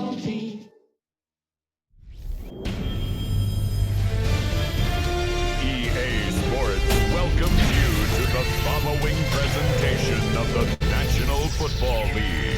EA Sports welcomes you to the following presentation of the National Football League.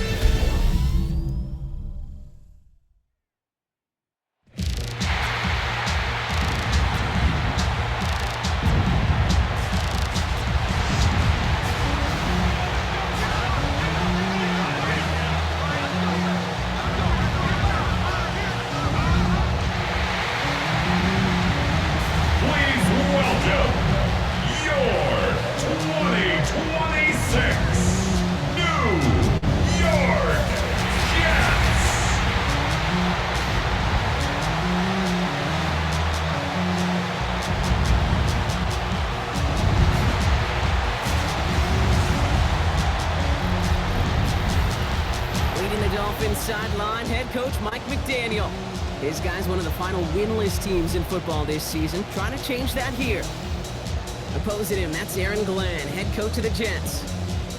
Dolphins sideline, head coach Mike McDaniel. His guy's one of the final winless teams in football this season, trying to change that here. Opposing him, that's Aaron Glenn, head coach of the Jets.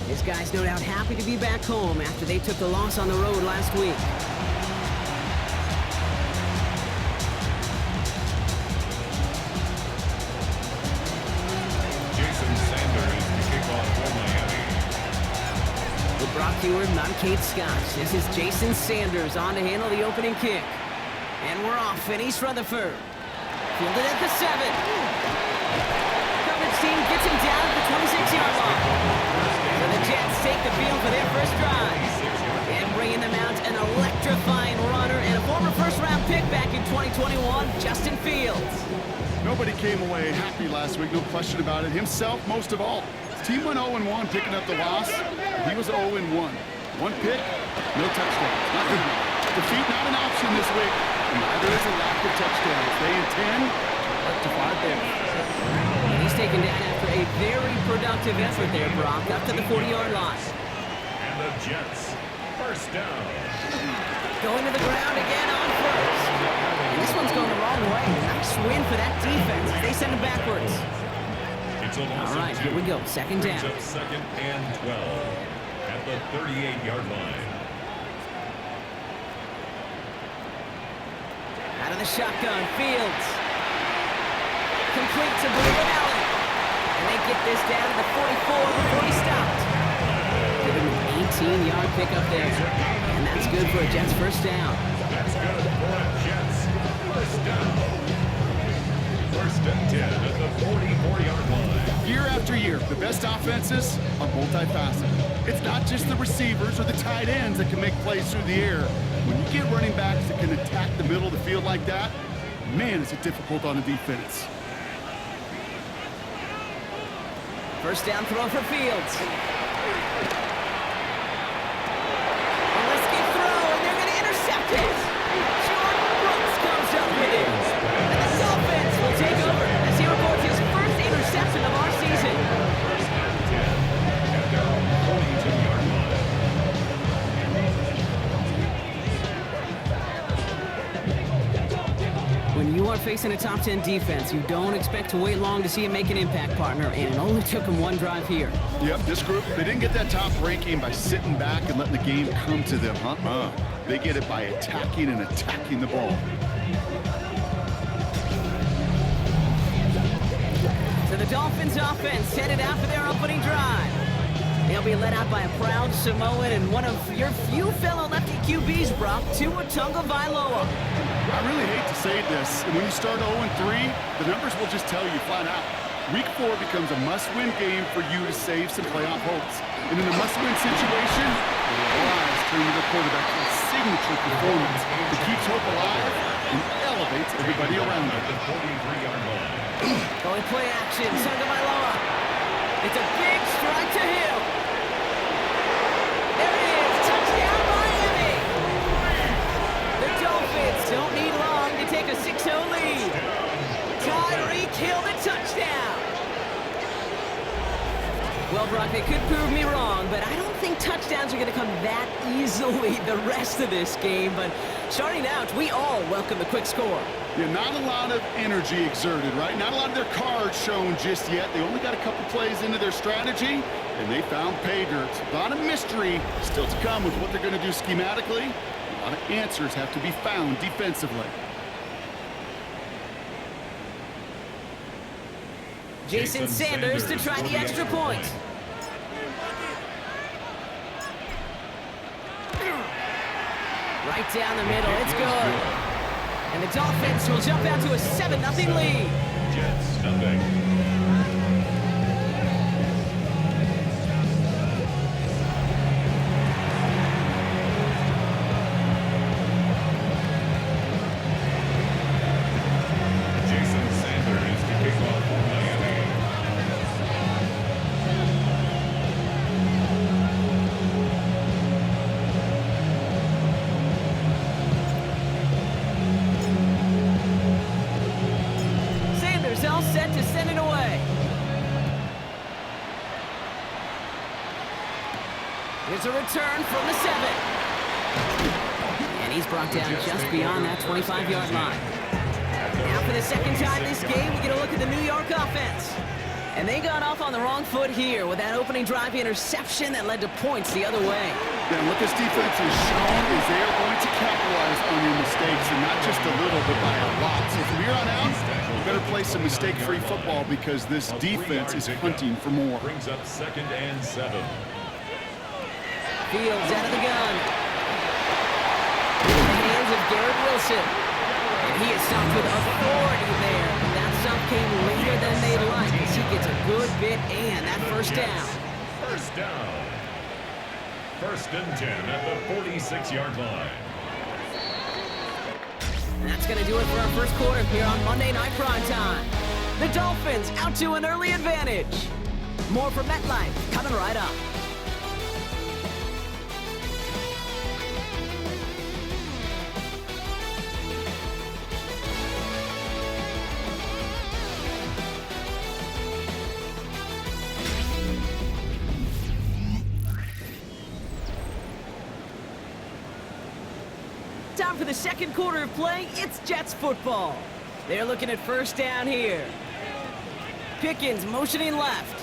His guy's no doubt happy to be back home after they took the loss on the road last week. Brock Heward, not Kate Scott. This is Jason Sanders on to handle the opening kick. And we're off in East Rutherford. Fielded at the 7. Coverage team gets him down at the 26-yard line. So the Jets take the field for their first drive. And bringing them out an electrifying runner and a former first-round pick back in 2021, Justin Fields. Nobody came away happy last week, no question about it. Himself, most of all. Team went 0-1, picking up the loss. He was 0-1. One pick, no touchdowns. Not good. Defeat not an option this week. And neither is a lack of touchdowns. They intend to 5 points. He's taken down after a very productive effort there, Brock, up to the 40-yard line. And the Jets, first down. Going to the ground again on first. And this one's going the wrong way. Nice win for that defense as they send it backwards. All right, here we go. Second down. Second and 12 at the 38-yard line. Out of the shotgun, Fields. Complete to Blue Allen. And they get this down to the 44 before he stopped. Give him an 18-yard pickup there. And that's good for a Jets first down. That's good for a Jets first down. First and 10 at the 44-yard line. Year after year, the best offenses are multifaceted. It's not just the receivers or the tight ends that can make plays through the air. When you get running backs that can attack the middle of the field like that, man, is it difficult on the defense. First down throw for Fields. And let's get through, and they're going to intercept it. Jordan Brooks comes up with it. And the Dolphins will take over as he reports his first interception of our season. First and 10 at their own 42-yard line. When you are facing a top 10 defense, you don't expect to wait long to see him make an impact, partner, and it only took him one drive here. Yep, this group, they didn't get that top ranking by sitting back and letting the game come to them, huh? They get it by attacking and attacking the ball. So the Dolphins offense headed out for their opening drive. They'll be led out by a proud Samoan and one of your few fellow lefty QBs, Brock, Tua Tagovailoa. I really hate to say this, and when you start 0-3, the numbers will just tell you flat out. Week 4 becomes a must-win game for you to save some playoff hopes. And in a must-win situation, all eyes turn to the quarterback for a signature performance that keeps hope alive and elevates everybody around it. The 43-yard line. Going play action, Tagovailoa. It's a big strike to him. There it is, touchdown Miami. The Dolphins don't need long to take a 6-0 lead. Tyreek Hill the touchdown. Well, Brock, they could prove me wrong, but I don't think touchdowns are going to come that easily the rest of this game. But starting out, we all welcome the quick score. Yeah, not a lot of energy exerted, right? Not a lot of their cards shown just yet. They only got a couple plays into their strategy, and they found pay dirt. A lot of mystery still to come with what they're going to do schematically A lot of answers have to be found defensively. Jason Sanders to try the extra point. Right down the middle, it's good. And the Dolphins will jump out to a 7-0 lead. Jets nothing. All set to send it away. Here's a return from the 7. And he's brought down just beyond that 25-yard line. Now for the second time this game, we get a look at the New York offense. And they got off on the wrong foot here with that opening drive interception that led to points the other way. And what this defense has shown is they are going to capitalize on your mistakes, and not just a little, but by a lot. So from here on out, you better play some mistake-free football because this defense is hunting for more. Brings up 2nd and 7. Fields out of the gun. In the hands of Garrett Wilson. And he is stopped with authority there. That stop came later than they'd like as he gets a good bit and that first down. First down. 1st and 10 at the 46-yard line. And that's going to do it for our first quarter here on Monday Night Primetime. The Dolphins out to an early advantage. More from MetLife coming right up. Time for the second quarter of play. It's Jets football. They're looking at first down here. Pickens motioning left.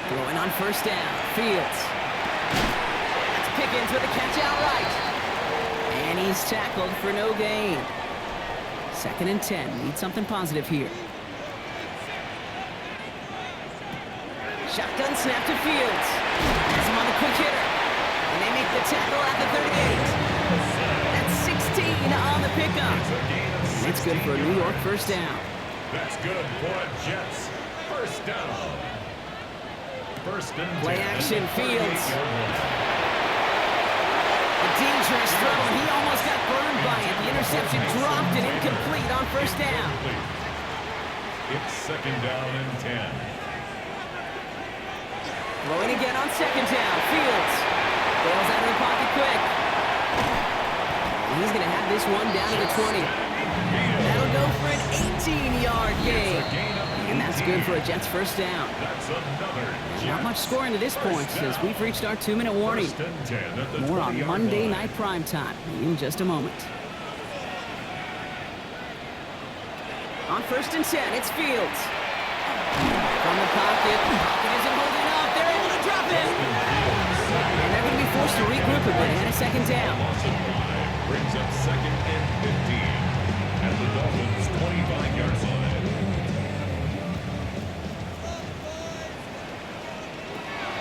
Throwing on first down. Fields. That's Pickens with a catch out right. And he's tackled for no gain. 2nd and 10. Need something positive here. Shotgun snap to Fields. Has him on the quick hitter. And they make the tackle at the 38. That's 16 on the pickup. It's good for a New York first down. That's good for a Jets first down. 1st and 10. Play action, Fields. A dangerous throw. He almost got burned by it. The interception dropped and incomplete on first down. It's 2nd down and 10. Throwing again on 2nd down. Fields. Bails out of the pocket quick. He's going to have this one down to the 20. That'll go for an 18-yard gain. And that's good for a Jets first down. That's another Jets. Not much scoring to this point as we've reached our 2-minute warning. 1st and 10 at the More on 20-yard Monday line. Night Primetime in just a moment. On 1st and 10, it's Fields. From the pocket. Pocket isn't holding up. They're able to drop it. And they're going to be forced to regroup a bit and a 2nd down. Loss of 5 brings up 2nd and 15 at the Dolphins' 25-yard line.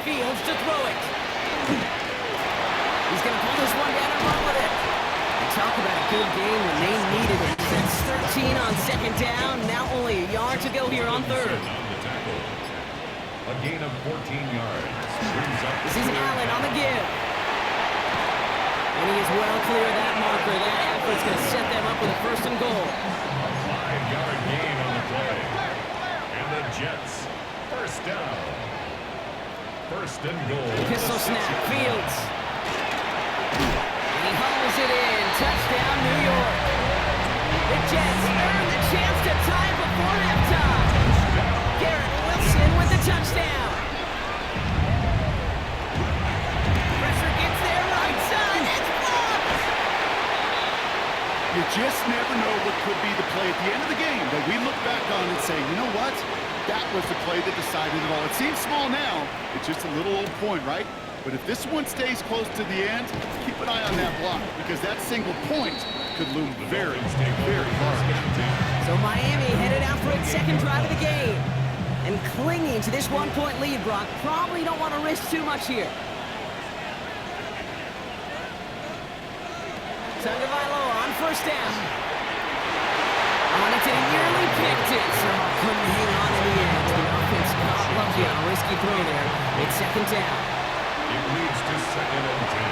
Fields to throw it. He's going to pull this one down and run with it. And talk about a good game when they needed it. That's 13 on 2nd down. Now only a yard to go here on 3rd. On the tackle. A gain of 14 yards. Brings up This is Allen on the give. And he is well clear of that marker. That effort's going to set them up with a 1st and goal. a 5-yard gain on the play. And the Jets first down. 1st and goal. Pistol snap. Fields. And he hauls it in. Touchdown, New York. The Jets earn the chance to tie before halftime. Garrett Wilson with the touchdown. Pressure gets there right side. It's blocked. You just never know what could be the play at the end of the game that we look back on and say, you know what? That was the play that decided it all. It seems small now. It's just a little old point, right? But if this one stays close to the end, keep an eye on that block because that single point could loom very, very large. So Miami headed out for its second drive of the game. And clinging to this one-point lead, Brock. Probably don't want to risk too much here. Tagovailoa on first down. On it, and he nearly picked it. So couldn't hang on in the end. The offense got lucky on a risky throw there. It's second down. It leads to 2nd and 10.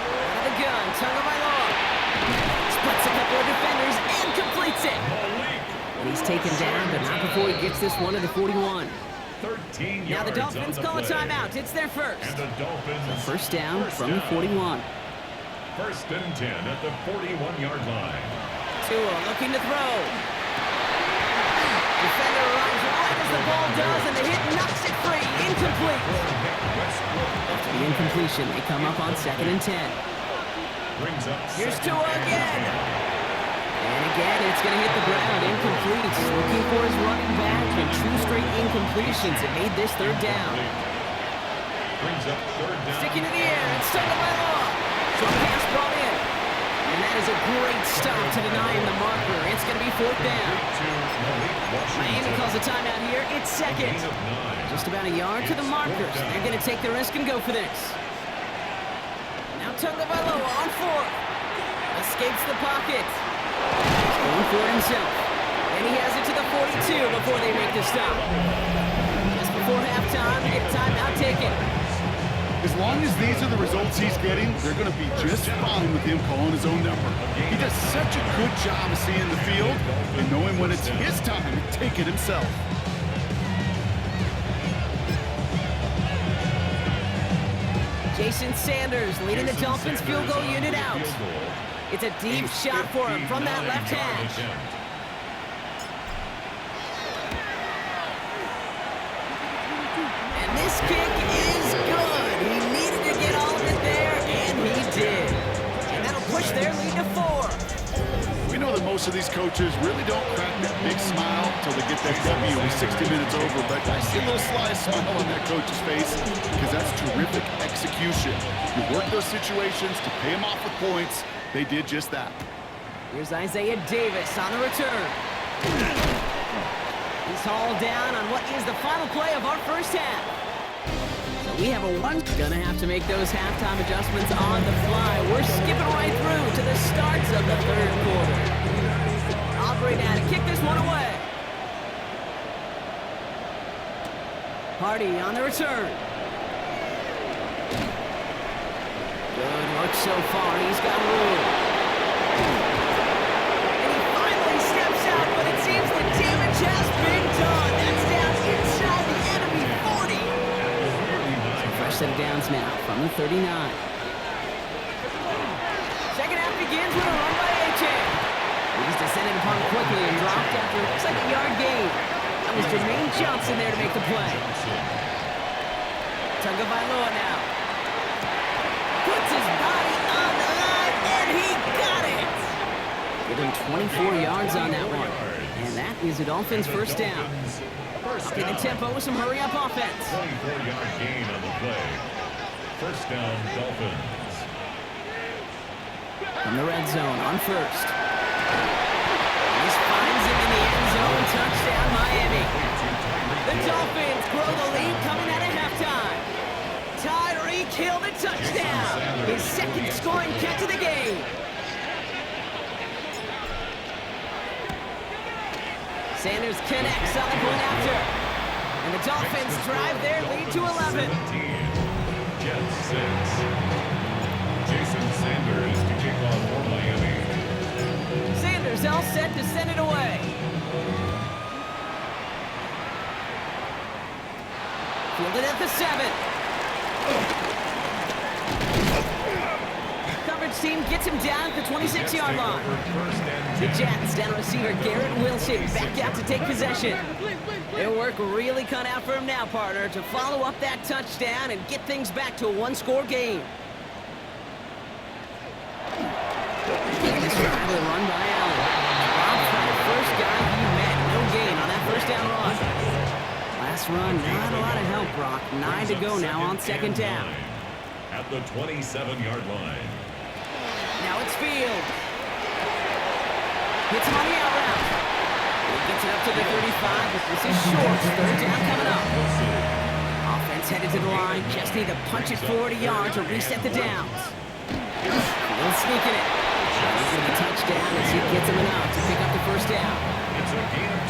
Out of the gun, Tagovailoa splits a couple of defenders and completes it. And he's taken down, but not before he gets this one to the 41. 13 Now the yards Dolphins on the call a play. timeout. It's their first. And the Dolphins First down from the 41. 1st and 10 at the 41-yard line. Tua looking to throw. Defender runs right as the ball does, and the hit knocks it free. Incomplete. After the incompletion, they come up on 2nd and 10. Brings up Here's 2nd Tua and again. 10. And again, it's going to hit the ground. Incomplete. Looking for his running back, and 2 straight incompletions. It made this 3rd down. Brings up 3rd down. Sticking to the air. It's Tagovailoa. Short pass brought in. And that is a great stop to deny him the marker. It's going to be 4th down. Miami calls a timeout here. It's second. Just about a yard to the marker. So they're going to take the risk and go for this. Now Tagovailoa on 4th. Escapes the pocket. He's going for it himself. And he has it to the 42 before they make the stop. Just before halftime, we get a timeout taken. As long as these are the results he's getting, they're going to be just fine with him calling his own number. He does such a good job of seeing the field and knowing when it's his time to take it himself. Jason Sanders leading the Dolphins field goal unit out. It's a deep shot for him from that left hash. And this kick is good. He needed to get all of it there, and he did. And that'll push their lead to 4. We know that most of these coaches really don't crack that big smile until they get that W with 60 minutes over, but I see a little sly smile on that coach's face because that's terrific execution. You work those situations to pay them off with points. They did just that. Here's Isaiah Davis on the return. He's hauled down on what is the final play of our first half. So we have a one. Gonna have to make those halftime adjustments on the fly. We're skipping right through to the starts of the 3rd quarter. Aubrey now to kick this one away. Hardy on the return. Good work so far. He's got room. And he finally steps out, but it seems the damage has been done. That's down inside the enemy 40. So fresh set of downs now from the 39. Second half begins with a run by A.J. He's descended upon quickly and dropped after it looks like a yard gain. That was Jermaine Johnson there to make the play. Tagovailoa now. Puts his body on the line, and he got it! Give him 24 yards on that one. And that is the Dolphins' first down. Upping the tempo with some hurry-up offense. 24-yard gain on the play. First down, Dolphins. From the red zone on first. This finds him in the end zone. Touchdown, Miami. The Dolphins grow the lead coming out of halftime. Tyreek Hill the touchdown. His 2nd scoring catch of the game. Sanders connects on the point after. And the Dolphins drive their lead to 11. 17. Jets 6. Jason Sanders to kick off for Miami. Sanders all set to send it away. Fielded at the 7. Coverage team gets him down at the 26-yard line. The Jets down receiver Garrett Wilson back out to take possession. Their work really cut out for him now, partner, to follow up that touchdown and get things back to a one-score game. This drive with a run by Allen. Robbed by the first guy he met. No gain on that first down run. Last Pass run, not a lot of help, Brock. 9 to go now on second down. At the 27-yard line. Now it's Field. Hits him on the out route. He gets it up to the 35, but this is short. Third down coming up. Offense headed to the line. Just need to punch it forward a yard to reset the downs. Field sneaking it. He's going to be touchdown as he gets him enough to pick up the first down.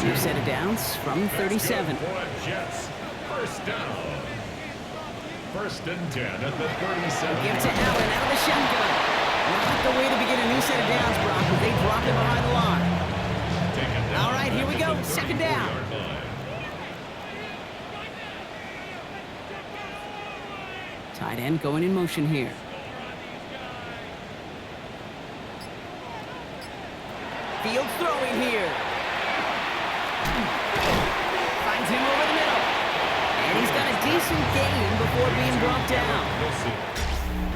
Two set of downs from 37. Jets. First down. First and 10 at the 37. Give to Allen out of the shotgun. Not the way to begin a new set of downs, Brock, but they drop it behind the line. All right, here we go. Second down. Tight end going in motion here. Field throwing here. Finds him over the middle. And he's got a decent gain before being brought down.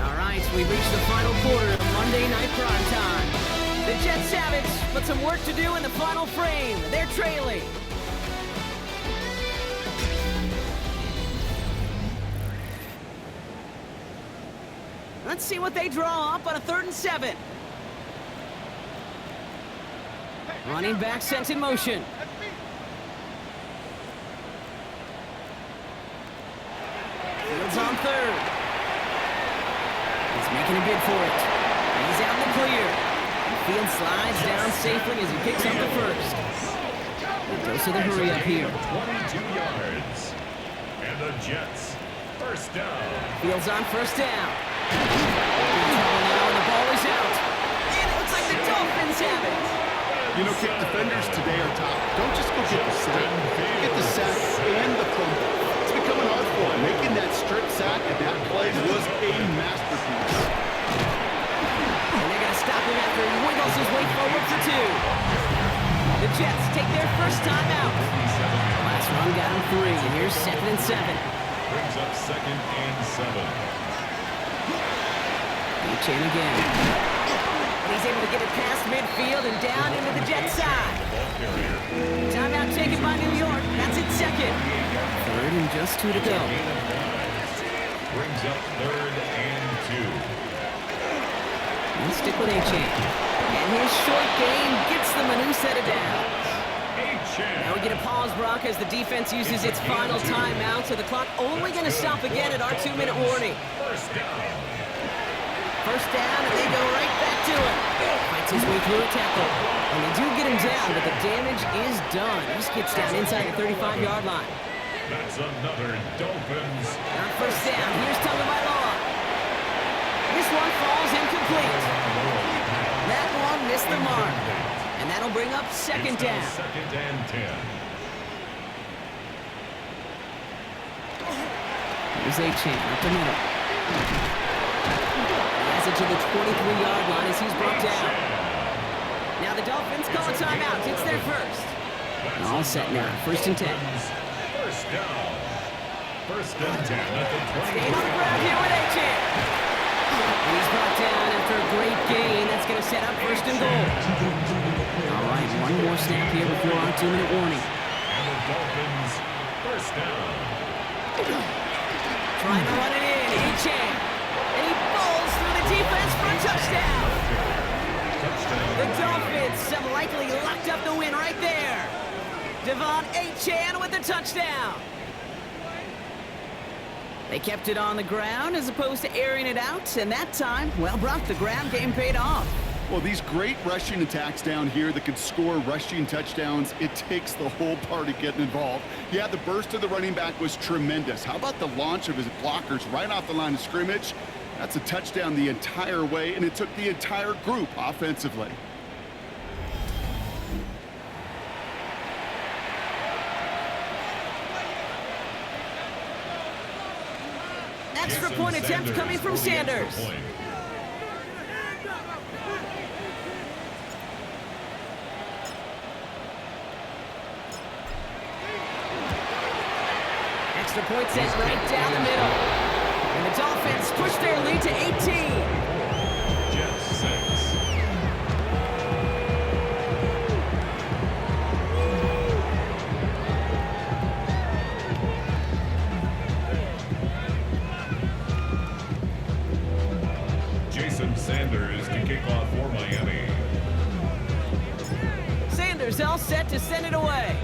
All right, we reached the final quarter of Monday Night Prime Time. The Jets have it, but some work to do in the final frame. They're trailing. Let's see what they draw up on a 3rd and 7. Running back sent in motion. Fields on 3rd. He's making a bid for it. He's out in the clear. Field slides down safely as he picks up the first. The dose of the hurry up here. 22 yards. And the Jets, first down. Fields on first down. Now the ball is out. And it looks like the Dolphins have it. You know, kick defenders today are top. Don't just go get the sack. Get the sack and the fumble. It's becoming hard for him. Making that strip sack and that play was a masterpiece. And they're going to stop him after he wiggles his way forward for 2. The Jets take their first time out. Last run got him 3. And here's 2nd and 7. Brings up 2nd and 7. Chain again. And he's able to get it past midfield and down into the Jets side. Timeout taken by New York. That's it, 2nd. 3rd and just 2 to go. Brings up 3rd and 2. And stick with A-Chain. And his short game gets them a new set of downs. Now we get a pause, Brock, as the defense uses its final timeout, so the clock only going to stop again at our 2-minute warning. First down, and they go right back to it. Fights his way through a tackle. And they do get him down, but the damage is done. This gets down inside the 35-yard line. That's another Dolphins. On first down, here's Tagovailoa. This one falls incomplete. That one missed the mark. And that'll bring up second down. 2nd and 10. Here's A-Chain up the middle. To the 23-yard line as he's brought down. Now the Dolphins call a timeout. It's their first. All set now. 1st and 10. First down. 1st and 10 at the 20. Staying on the ground here with A-Chain. And he's brought down after a great gain. That's going to set up 1st and goal. All right, one more snap here before our 2-minute warning. And the Dolphins, first down. Trying to run it in. A-Chain. And he falls through the defense for a touchdown. The Dolphins have likely locked up the win right there. Devon A-Chan with the touchdown. They kept it on the ground as opposed to airing it out, and that time, well, Brock, the ground game paid off. Well, these great rushing attacks down here that can score rushing touchdowns, it takes the whole party getting involved. Yeah, the burst of the running back was tremendous. How about the launch of his blockers right off the line of scrimmage? That's a touchdown the entire way, and it took the entire group offensively. Extra point attempt coming from Sanders. Extra point sent right down the middle. And the Dolphins push their lead to 18. Jets 6. Jason Sanders to kick off for Miami. Sanders all set to send it away.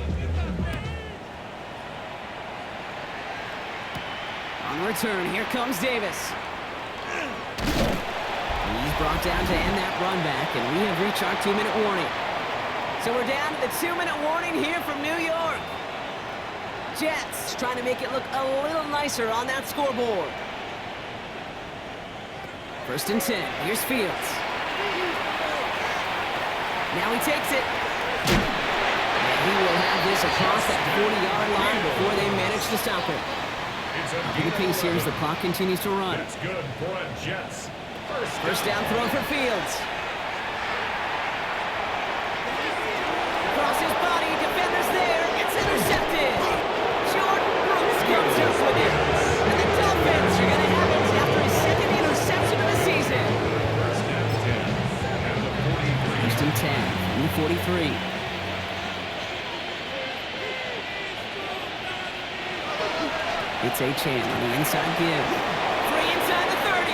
On return, here comes Davis. He's brought down to end that run back, and we have reached our 2-minute warning. So we're down to the 2-minute warning here from New York. Jets trying to make it look a little nicer on that scoreboard. 1st and 10. Here's Fields. Now he takes it. And he will have this across that 40-yard line before they manage to stop it. Upping the pace here as the clock continues to run. That's good for a Jets. First down throw for Fields. Across his body, defenders there. It's intercepted. Jordan Brooks comes up with it. And the Dolphins are going to have it after his 2nd interception of the season. 1st and 10 from the 43. It's A-Chan on the inside give. Free inside the 30.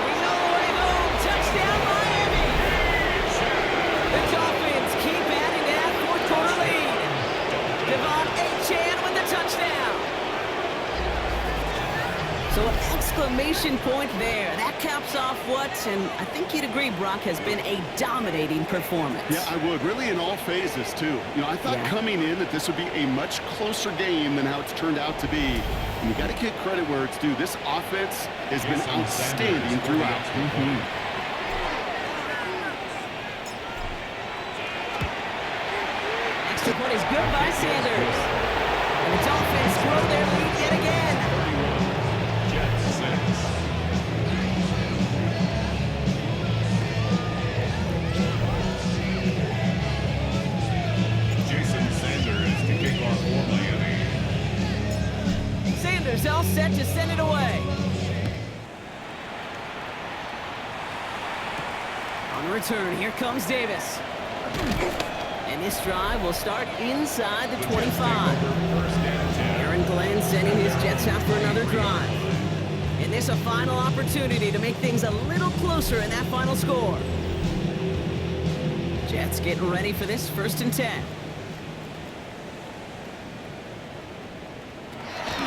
He's all the way home. Touchdown, Miami. The Dolphins keep adding to that 4th quarter lead. Devon A-Chan with the touchdown. So an exclamation point there. That caps off what, and I think you'd agree, Brock, has been a dominating performance. Yeah, I would. Really in all phases, too. You know, I thought coming in that this would be a much closer game than how it's turned out to be. And you got to give credit where it's due. This offense has been outstanding throughout. Extra point is good by Sanders. And the Dolphins grow their lead yet again. Sanders all set to send it away. On return, here comes Davis. And this drive will start inside the 25. Aaron Glenn sending his Jets out for another drive. And this a final opportunity to make things a little closer in that final score. Jets getting ready for this 1st and 10.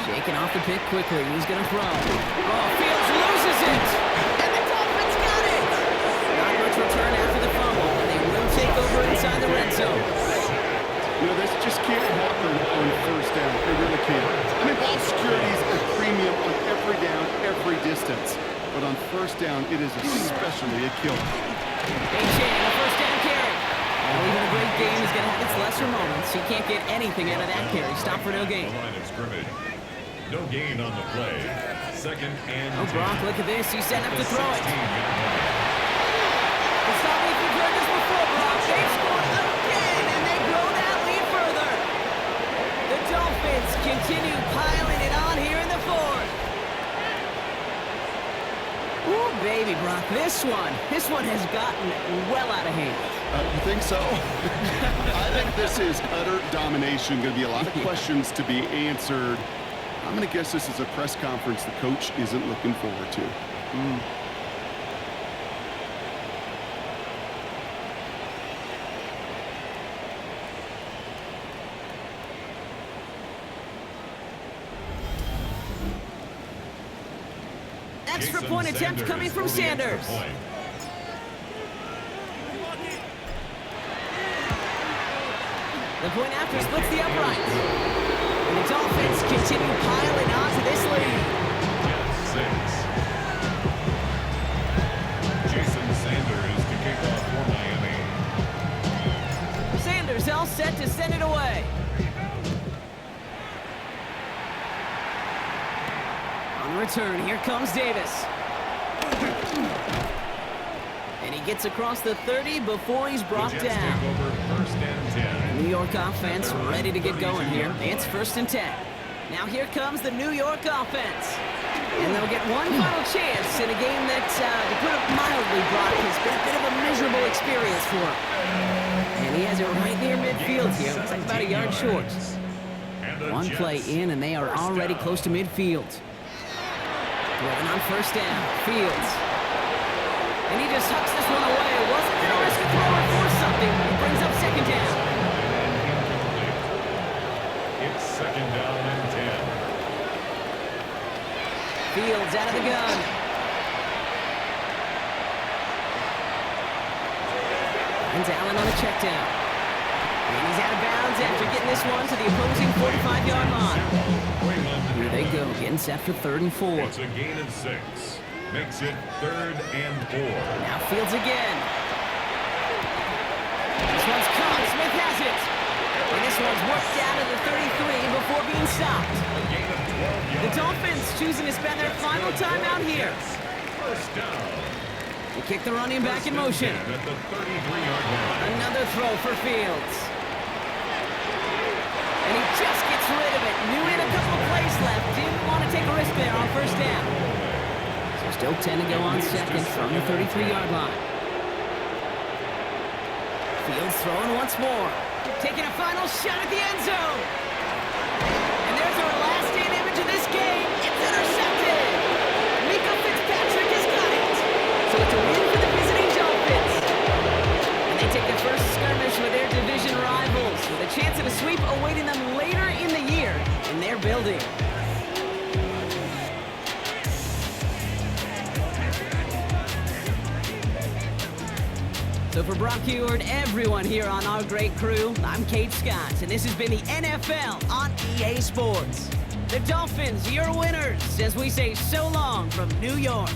Shaking off the pick quickly. He's going to throw. Oh, Fields loses it. And the Dolphins got it. Not much return after the fumble. And they will take over inside the red zone. You know, this just can't happen on 1st down. They really can't. I mean, ball security is a premium on every down, every distance. But on 1st down, it is especially a killer. A-Chan, the 1st down carry. Well, even a great game is going to have its lesser moments. He can't get anything out of that carry. Stop for no gain. The line of scrimmage. No gain on the play. 2nd and 10. Oh, Brock, look at this. He's set up to throw it. It's not like we've heard this before, Brock. They've scored again, and they grow that lead further. The Dolphins continue piling it on here in the 4th. Ooh, baby, Brock. This one has gotten well out of hand. You think so? I think this is utter domination. Going to be a lot of questions to be answered. I'm going to guess this is a press conference the coach isn't looking forward to. Extra point attempt coming from Sanders. The point after splits the uprights. And the Dolphins continue piling on to this lead. 6. Jason Sanders to kick off for Miami. Sanders all set to send it away. On return, here comes Davis. And he gets across the 30 before he's brought down. Take over 1st and 10. New York offense ready to get going here. It's 1st and 10. Now here comes the New York offense. And they'll get one final chance in a game that, to put it mildly, Brock, has been a bit of a miserable experience for him. And he has it right near midfield here. Looks like about a yard short. One play in, and they are already close to midfield. Throwing on first down. Fields. And he just hucks this one away. Wasn't going to risk a throw or force something. He brings up second down. It's second down and 10. Fields out of the gun. Finds Allen on a check down. And he's out of bounds after getting this one to the opposing 45-yard line. Here they go, getting set for 3rd and 4. It's a gain of 6. Makes it 3rd and 4. Now Fields again. This one's caught. Smith has it. And this one's worked down to the 33 before being stopped. A gain of 12 yards. The Dolphins choosing to spend their final time out here. First down. They kick the running back in motion. At the 33-yard line. Another throw for Fields. And he just gets rid of it. Knew he had a couple of plays left. Didn't want to take a risk there on first down. So still 10 to go on second from the 33-yard line. Fields throwing once more. Taking a final shot at the end zone. And there's our last-stand image of this game. It's intercepted. Mika Fitzpatrick has got it. So it's a win for the visiting Dolphins. And they take their first skirmish with their division rivals, with a chance at a sweep awaiting them later in the year in their building. So for Brock Heward, everyone here on our great crew, I'm Kate Scott, and this has been the NFL on EA Sports. The Dolphins, your winners, as we say so long from New York.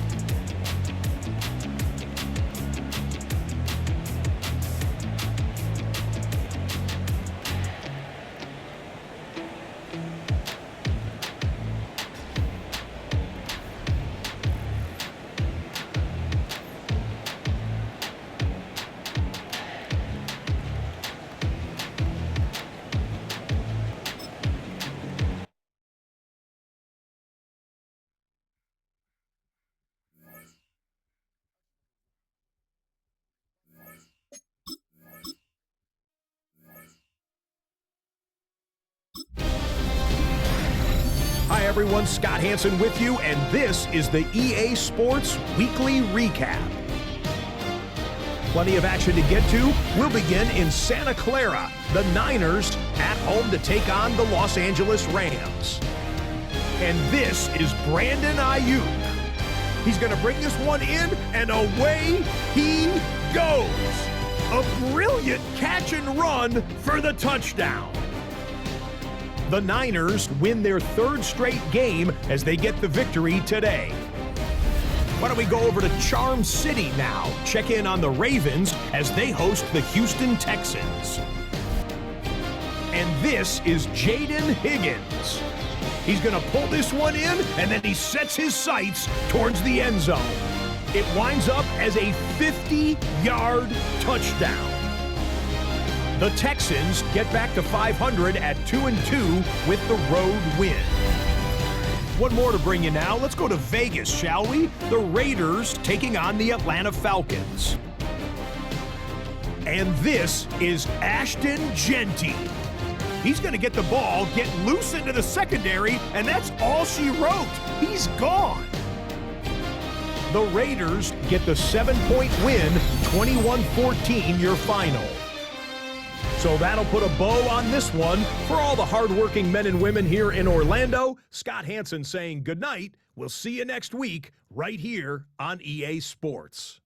Hi everyone, Scott Hansen with you, and this is the EA Sports Weekly Recap. Plenty of action to get to. We'll begin in Santa Clara. The Niners at home to take on the Los Angeles Rams. And this is Brandon Ayuk. He's going to bring this one in, and away he goes. A brilliant catch and run for the touchdown. The Niners win their 3rd straight game as they get the victory today. Why don't we go over to Charm City now? Check in on the Ravens as they host the Houston Texans. And this is Jaden Higgins. He's going to pull this one in, and then he sets his sights towards the end zone. It winds up as a 50-yard touchdown. The Texans get back to 500 at 2-2 with the road win. One more to bring you now. Let's go to Vegas, shall we? The Raiders taking on the Atlanta Falcons. And this is Ashton Genty. He's going to get the ball, get loose into the secondary, and that's all she wrote. He's gone. The Raiders get the 7-point win, 21-14 your final. So that'll put a bow on this one. For all the hardworking men and women here in Orlando, Scott Hansen saying goodnight. We'll see you next week right here on EA Sports.